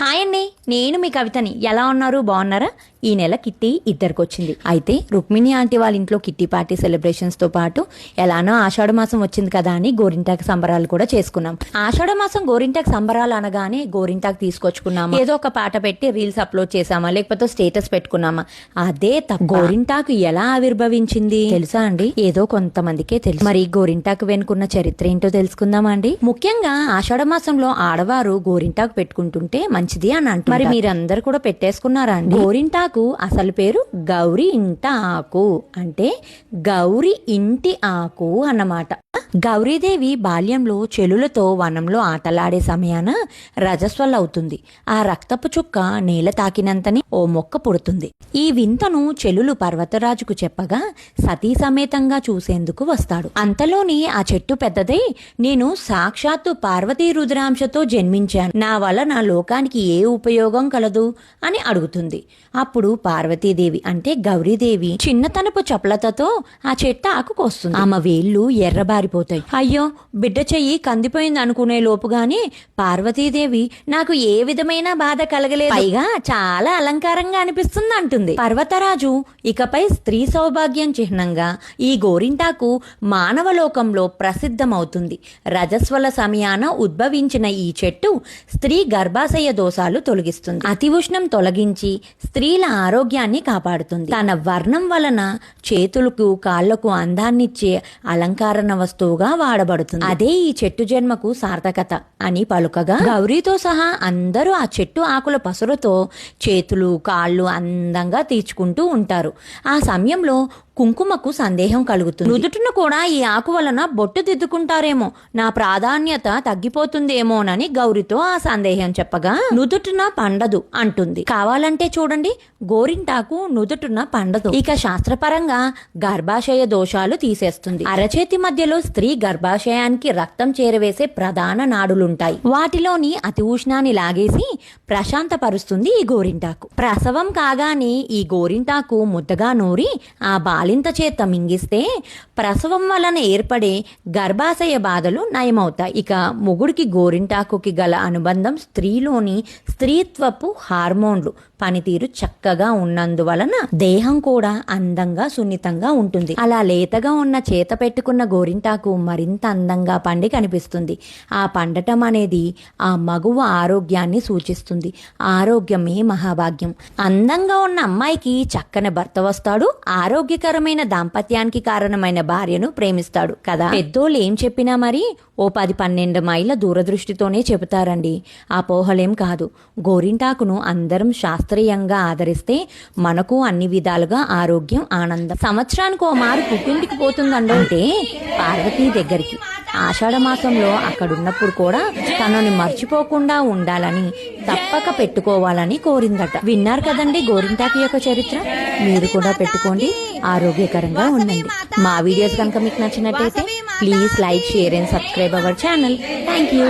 Hi అండి, నేను మీ కవితని. ఎలా ఉన్నారు? బాగున్నారా? ఈ నెల కిట్టి ఇద్దరికి వచ్చింది. అయితే రుక్మిణి ఆంటీ వాళ్ళ ఇంట్లో కిట్టి పార్టీ సెలబ్రేషన్స్ తో పాటు ఎలానో ఆషాఢ మాసం వచ్చింది కదా అని గోరింటాకు సంబరాలు కూడా చేసుకున్నాం. ఆషాఢ మాసం గోరింటాకు సంబరాలు అనగానే గోరింటాకు తీసుకొచ్చుకున్నామా, ఏదో ఒక పాట పెట్టి రీల్స్ అప్లోడ్ చేసామా, లేకపోతే స్టేటస్ పెట్టుకున్నామా, అదే తప్ప గోరింటాకు ఎలా ఆవిర్భవించింది తెలుసా అండి? ఏదో కొంతమందికే తెలుసు. మరి గోరింటాకు వెనుకున్న చరిత్ర ఏంటో తెలుసుకుందామా అండి? ముఖ్యంగా ఆషాఢ మాసంలో ఆడవారు గోరింటాకు పెట్టుకుంటుంటే మంచిది అని అంటారు. మరి మీరందరూ కూడా పెట్టేసుకున్నారా అండి? గోరింటాకు అసలు పేరు గౌరి ఇంట ఆకు, అంటే గౌరి ఇంటి ఆకు అన్నమాట. గౌరీదేవి బాల్యంలో చెలులతో వనంలో ఆటలాడే సమయాన రజస్వల్ అవుతుంది. ఆ రక్తపు చుక్క నేల తాకినంతని ఓ మొక్క పుడుతుంది. ఈ వింతను చెలులు పర్వతరాజుకు చెప్పగా సతీ సమేతంగా చూసేందుకు వస్తాడు. అంతలోని ఆ చెట్టు పెద్దదై, నేను సాక్షాత్తు పార్వతీ రుద్రాంశతో జన్మించాను, నా వలన లోకానికి ఏ ఉపయోగం కలదు అని అడుగుతుంది. అప్పుడు పార్వతీదేవి అంటే గౌరీదేవి చిన్నతనపు చపలతతో ఆ చెట్టు ఆకుకొస్తుంది. ఆమె వేళ్లు ఎర్రబారిపోతాయి. అయ్యో, బిడ్డ చెయ్యి కందిపోయింది అనుకునే లోపుగానే పార్వతీదేవి నాకు ఏ విధమైన బాధ కలగలేదు, పైగా చాలా అలంకారంగా అనిపిస్తుంది అంటుంది. పర్వతరాజు ఇకపై స్త్రీ సౌభాగ్యం చిహ్నంగా ఈ గోరింటాకు మానవలోకంలో ప్రసిద్ధమవుతుంది. రజస్వల సమయాన ఉద్భవించిన ఈ చెట్టు స్త్రీ గర్భాశయ దోషాలు తొలగిస్తుంది, అతి ఉష్ణం తొలగించి స్త్రీల ఆరోగ్యాన్ని కాపాడుతుంది. తన వర్ణం వలన చేతులకు కాళ్లకు అందాన్నిచ్చే అలంకరణ వస్తువుగా వాడబడుతుంది. అదే ఈ చెట్టు జన్మకు సార్థకత అని పలుకగా గౌరీతో సహా అందరూ ఆ చెట్టు ఆకుల పసురుతో చేతులు కాళ్ళు అందంగా తీర్చుకుంటూ ఉంటారు. ఆ సమయంలో కుంకుమకు సందేహం కలుగుతుంది. నుదుటిన కూడా ఈ ఆకు వలన బొట్టు దిద్దుకుంటారేమో, నా ప్రాధాన్యత తగ్గిపోతుందేమోనని గౌరితో ఆ సందేహం చెప్పగా నుదుటిన పండదు అంటుంది. కావాలంటే చూడండి, గోరింటాకు నుదుటిన పండదు. ఇక శాస్త్రపరంగా గర్భాశయ దోషాలు తీసేస్తుంది. అరచేతి మధ్యలో స్త్రీ గర్భాశయానికి రక్తం చేరవేసే ప్రధాన నాడులుంటాయి. వాటిలోని అతి ఉష్ణాన్ని లాగేసి ప్రశాంతపరుస్తుంది ఈ గోరింటాకు. ప్రసవం కాగానే ఈ గోరింటాకు ముద్దగా నూరి ఆ బాలింత చేత మింగిస్తే ప్రసవం వలన ఏర్పడే గర్భాశయ బాధలు నయమవుతాయి. ఇక మొగుడికి గోరింటాకుకి గల అనుబంధం స్త్రీలోని స్త్రీత్వపు హార్మోన్లు పనితీరు చక్కగా ఉన్నందువలన దేహం కూడా అందంగా సున్నితంగా ఉంటుంది. అలా లేతగా ఉన్న చేత పెట్టుకున్న గోరింటాకు మరింత అందంగా పండి కనిపిస్తుంది. ఆ పండటం అనేది ఆ మగువ ఆరోగ్యాన్ని సూచిస్తుంది. ఆరోగ్యమే మహాభాగ్యం. అందంగా ఉన్న అమ్మాయికి చక్కని భర్త వస్తాడు, ఆరోగ్యకరమైన దాంపత్యానికి కారణమైన భార్యను ప్రేమిస్తాడు కదా. పెద్దోళ్ళు ఏం చెప్పినా మరి ఓ 10-12 మైళ్ళ దూరదృష్టితోనే చెబుతారండి. అపోహలేం కాదు. గోరింటాకును అందరం శాస్త్రీయంగా ఆదరిస్తే మనకు అన్ని విధాలుగా ఆరోగ్యం, ఆనందం. సంవత్సరానికి ఓ మారు పుట్టింటికి పోతుందంటే పార్వతీ దగ్గరికి. ఆషాఢ మాసంలో అక్కడున్నప్పుడు కూడా తనని మర్చిపోకుండా ఉండాలని, తప్పక పెట్టుకోవాలని కోరిందట. విన్నారు కదండి గోరింటాకు యొక్క చరిత్ర. మీరు కూడా పెట్టుకోండి, ఆరోగ్యకరంగా ఉండండి. మా వీడియోస్ కనుక మీకు నచ్చినట్టయితే please like, share and subscribe our channel. Thank you.